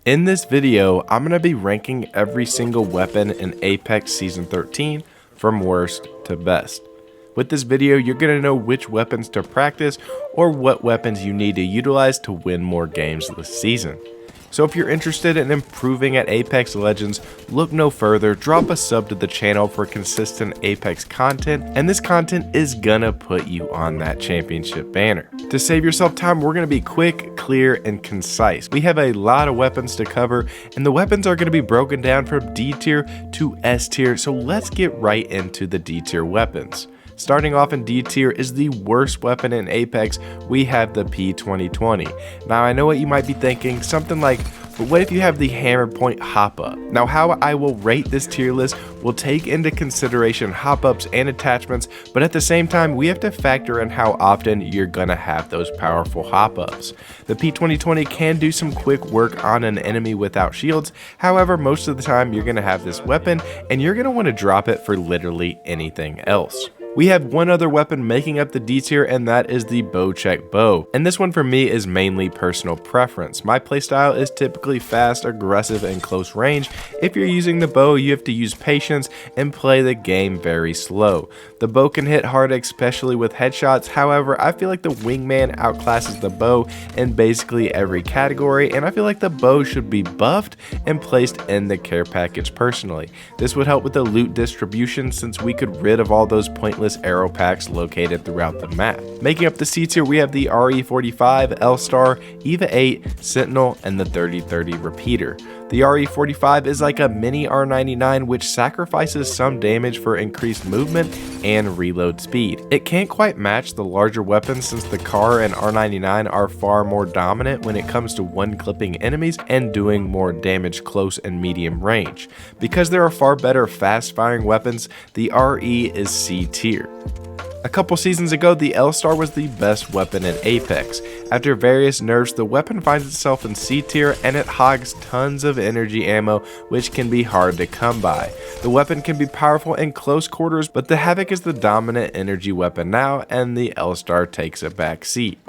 In this video, I'm going to be ranking every single weapon in Apex Season 13 from worst to best. With this video, you're going to know which weapons to practice or what weapons you need to utilize to win more games this season. So if you're interested in improving at Apex Legends, look no further, drop a sub to the channel for consistent Apex content, and this content is gonna put you on that championship banner. To save yourself time, we're gonna be quick, clear, and concise. We have a lot of weapons to cover, and the weapons are gonna be broken down from D tier to S tier, so let's get right into the D tier weapons. Starting off in D tier is the worst weapon in Apex. We have the P2020. Now I know what you might be thinking, something like, but what if you have the hammer point hop up? Now how I will rate this tier list will take into consideration hop ups and attachments, but at the same time we have to factor in how often you're gonna have those powerful hop ups. The P2020 can do some quick work on an enemy without shields, however most of the time you're gonna have this weapon and you're gonna want to drop it for literally anything else. We have one other weapon making up the D tier, and that is the Bocek bow. And this one for me is mainly personal preference. My playstyle is typically fast, aggressive, and close range. If you're using the bow, you have to use patience and play the game very slow. The bow can hit hard, especially with headshots. However, I feel like the wingman outclasses the bow in basically every category, and I feel like the bow should be buffed and placed in the care package personally. This would help with the loot distribution since we could rid of all those pointless arrow packs located throughout the map. Making up the C tier, we have the RE45, L-Star, EVA 8, Sentinel, and the 3030 repeater. The RE45 is like a mini R99 which sacrifices some damage for increased movement and reload speed. It can't quite match the larger weapons since the CAR and R99 are far more dominant when it comes to one-clipping enemies and doing more damage close and medium range. Because there are far better fast-firing weapons, the RE is C tier. A couple seasons ago, the L-Star was the best weapon in Apex. After various nerfs, the weapon finds itself in C tier and it hogs tons of energy ammo, which can be hard to come by. The weapon can be powerful in close quarters, but the Havoc is the dominant energy weapon now, and the L-Star takes a back seat.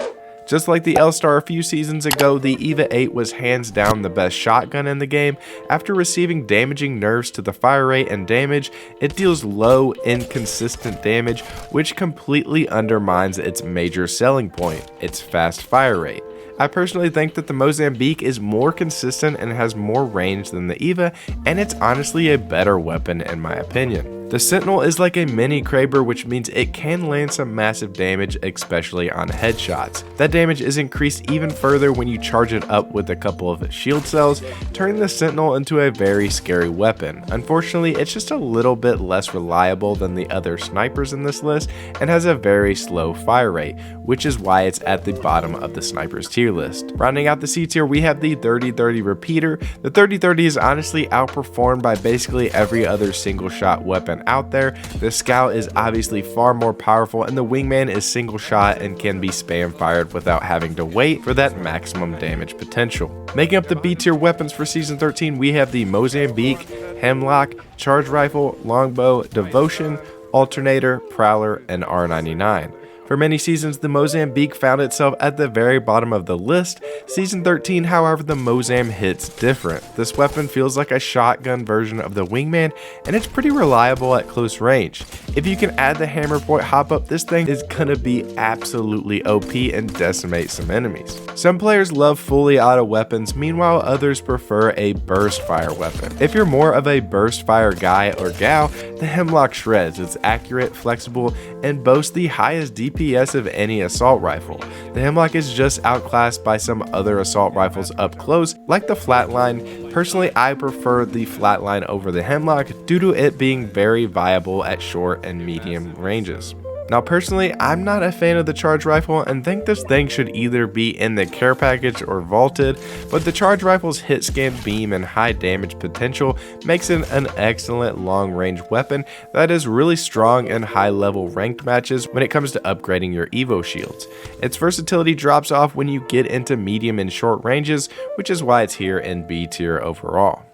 Just like the L-Star a few seasons ago, the EVA 8 was hands down the best shotgun in the game. After receiving damaging nerfs to the fire rate and damage, it deals low, inconsistent damage, which completely undermines its major selling point, its fast fire rate. I personally think that the Mozambique is more consistent and has more range than the EVA, and it's honestly a better weapon in my opinion. The Sentinel is like a mini Kraber, which means it can land some massive damage, especially on headshots. That damage is increased even further when you charge it up with a couple of shield cells, turning the Sentinel into a very scary weapon. Unfortunately, it's just a little bit less reliable than the other snipers in this list and has a very slow fire rate, which is why it's at the bottom of the snipers tier list. Rounding out the C tier, we have the 3030 repeater. The 3030 is honestly outperformed by basically every other single shot weapon out there. The Scout is obviously far more powerful, and the Wingman is single shot and can be spam fired without having to wait for that maximum damage potential. Making up the B tier weapons for Season 13, we have the Mozambique, Hemlock, Charge Rifle, Longbow, Devotion, Alternator, Prowler, and R99. For many seasons, the Mozambique found itself at the very bottom of the list. Season 13, however, the Mozam hits different. This weapon feels like a shotgun version of the Wingman, and it's pretty reliable at close range. If you can add the hammer point hop up, this thing is gonna be absolutely OP and decimate some enemies. Some players love fully auto weapons, meanwhile others prefer a burst fire weapon. If you're more of a burst fire guy or gal, the Hemlock shreds. It's accurate, flexible, and boasts the highest DPS of any assault rifle. The Hemlock is just outclassed by some other assault rifles up close, like the Flatline. Personally, I prefer the Flatline over the Hemlock due to it being very viable at short and medium ranges. Now personally, I'm not a fan of the Charge Rifle and think this thing should either be in the care package or vaulted, but the Charge Rifle's hit scan beam and high damage potential makes it an excellent long range weapon that is really strong in high level ranked matches when it comes to upgrading your Evo shields. Its versatility drops off when you get into medium and short ranges, which is why it's here in B tier overall.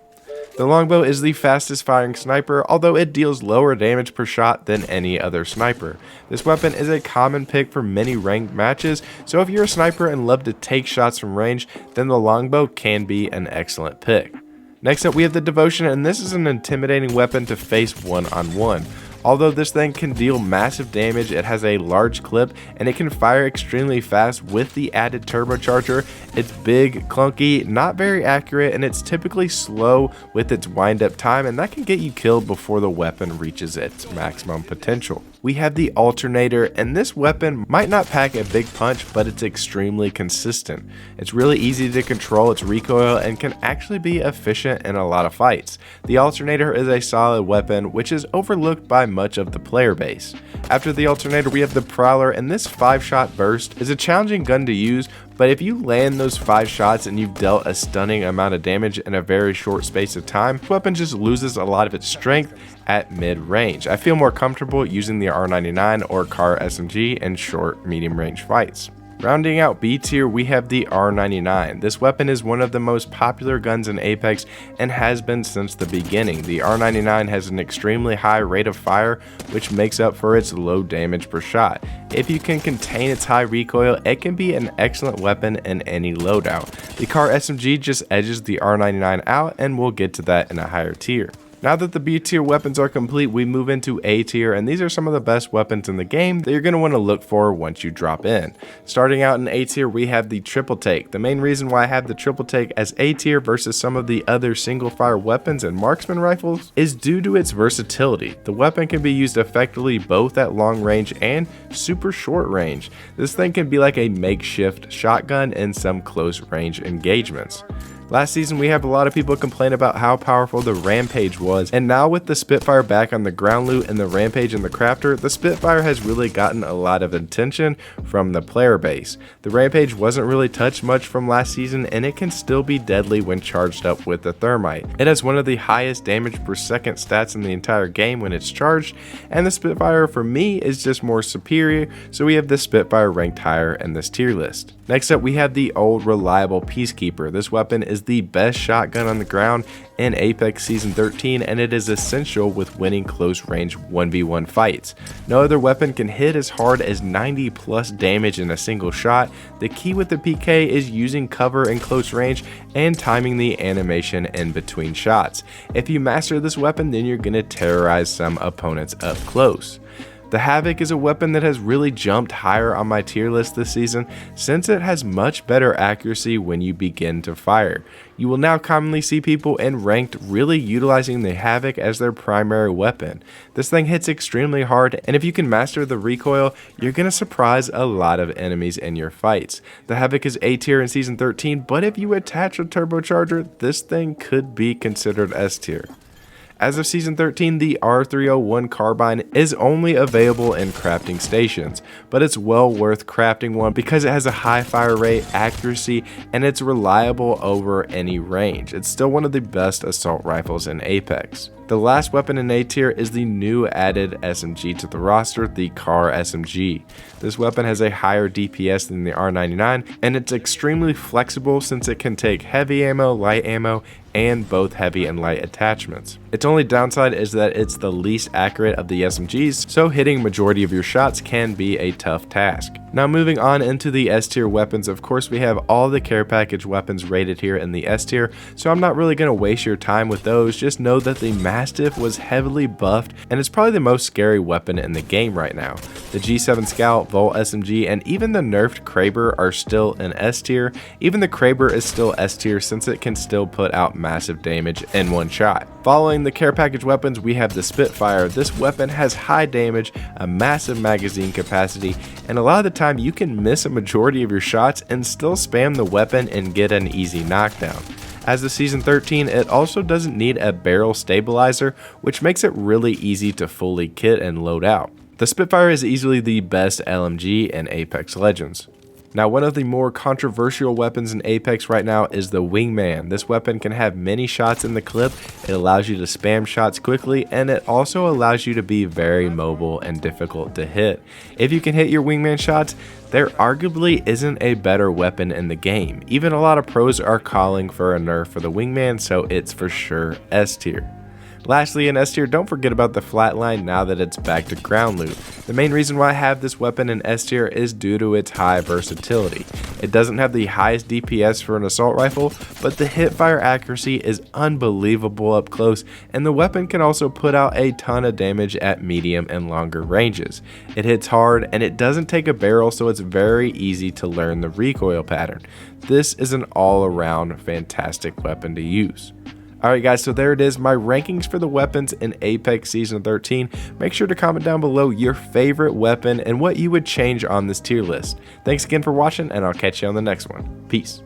The longbow is the fastest firing sniper, although it deals lower damage per shot than any other sniper. This weapon is a common pick for many ranked matches, so if you're a sniper and love to take shots from range, then the longbow can be an excellent pick. Next up we have the Devotion, and this is an intimidating weapon to face one-on-one. Although this thing can deal massive damage, it has a large clip and it can fire extremely fast with the added turbocharger. It's big, clunky, not very accurate, and it's typically slow with its wind-up time, and that can get you killed before the weapon reaches its maximum potential. We have the Alternator, and this weapon might not pack a big punch, but it's extremely consistent. It's really easy to control its recoil and can actually be efficient in a lot of fights. The Alternator is a solid weapon which is overlooked by much of the player base. After the Alternator we have the Prowler, and this 5-shot burst is a challenging gun to use, but if you land those 5 shots and you've dealt a stunning amount of damage in a very short space of time, the weapon just loses a lot of its strength at mid-range. I feel more comfortable using the R99 or Kar SMG in short, medium range fights. Rounding out B tier, we have the R99. This weapon is one of the most popular guns in Apex and has been since the beginning. The R99 has an extremely high rate of fire, which makes up for its low damage per shot. If you can contain its high recoil, it can be an excellent weapon in any loadout. The Kar SMG just edges the R99 out, and we'll get to that in a higher tier. Now that the B tier weapons are complete, we move into A tier, and these are some of the best weapons in the game that you're going to want to look for once you drop in. Starting out in A tier, we have the Triple Take. The main reason why I have the Triple Take as A tier versus some of the other single fire weapons and marksman rifles is due to its versatility. The weapon can be used effectively both at long range and super short range. This thing can be like a makeshift shotgun in some close range engagements. Last season we have a lot of people complain about how powerful the Rampage was, and now with the Spitfire back on the ground loot and the Rampage and the Crafter, the Spitfire has really gotten a lot of attention from the player base. The Rampage wasn't really touched much from last season, and it can still be deadly when charged up with the Thermite. It has one of the highest damage per second stats in the entire game when it's charged, and the Spitfire for me is just more superior, so we have the Spitfire ranked higher in this tier list. Next up we have the old reliable Peacekeeper. This weapon is the best shotgun on the ground in Apex Season 13, and it is essential with winning close range 1v1 fights. No other weapon can hit as hard as 90 plus damage in a single shot. The key with the PK is using cover in close range and timing the animation in between shots. If you master this weapon, then you're going to terrorize some opponents up close. The Havoc is a weapon that has really jumped higher on my tier list this season since it has much better accuracy when you begin to fire. You will now commonly see people in ranked really utilizing the Havoc as their primary weapon. This thing hits extremely hard, and if you can master the recoil, you're going to surprise a lot of enemies in your fights. The Havoc is A tier in Season 13, but if you attach a turbocharger, this thing could be considered S tier. As of Season 13, the R301 carbine is only available in crafting stations, but it's well worth crafting one because it has a high fire rate, accuracy, and it's reliable over any range. It's still one of the best assault rifles in Apex. The last weapon in A tier is the new added SMG to the roster, the Kar SMG. This weapon has a higher DPS than the R99, and it's extremely flexible since it can take heavy ammo, light ammo, and both heavy and light attachments. Its only downside is that it's the least accurate of the SMGs, so hitting majority of your shots can be a tough task. Now moving on into the S tier weapons, of course we have all the care package weapons rated here in the S tier, so I'm not really going to waste your time with those. Just know that the Mastiff was heavily buffed, and it's probably the most scary weapon in the game right now. The G7 Scout, Volt SMG, and even the nerfed Kraber are still in S tier. Even the Kraber is still S tier since it can still put out massive damage in one shot. Following the care package weapons, we have the Spitfire. This weapon has high damage, a massive magazine capacity, and a lot of the time you can miss a majority of your shots and still spam the weapon and get an easy knockdown. As of Season 13, it also doesn't need a barrel stabilizer, which makes it really easy to fully kit and load out. The Spitfire is easily the best LMG in Apex Legends. Now, one of the more controversial weapons in Apex right now is the Wingman. This weapon can have many shots in the clip, it allows you to spam shots quickly, and it also allows you to be very mobile and difficult to hit. If you can hit your Wingman shots, there arguably isn't a better weapon in the game. Even a lot of pros are calling for a nerf for the Wingman, so it's for sure S tier. Lastly, in S tier, don't forget about the flatline now that it's back to ground loot. The main reason why I have this weapon in S tier is due to its high versatility. It doesn't have the highest DPS for an assault rifle, but the hipfire accuracy is unbelievable up close, and the weapon can also put out a ton of damage at medium and longer ranges. It hits hard, and it doesn't take a barrel, so it's very easy to learn the recoil pattern. This is an all-around fantastic weapon to use. Alright guys, so there it is, my rankings for the weapons in Apex Season 13. Make sure to comment down below your favorite weapon and what you would change on this tier list. Thanks again for watching, and I'll catch you on the next one. Peace.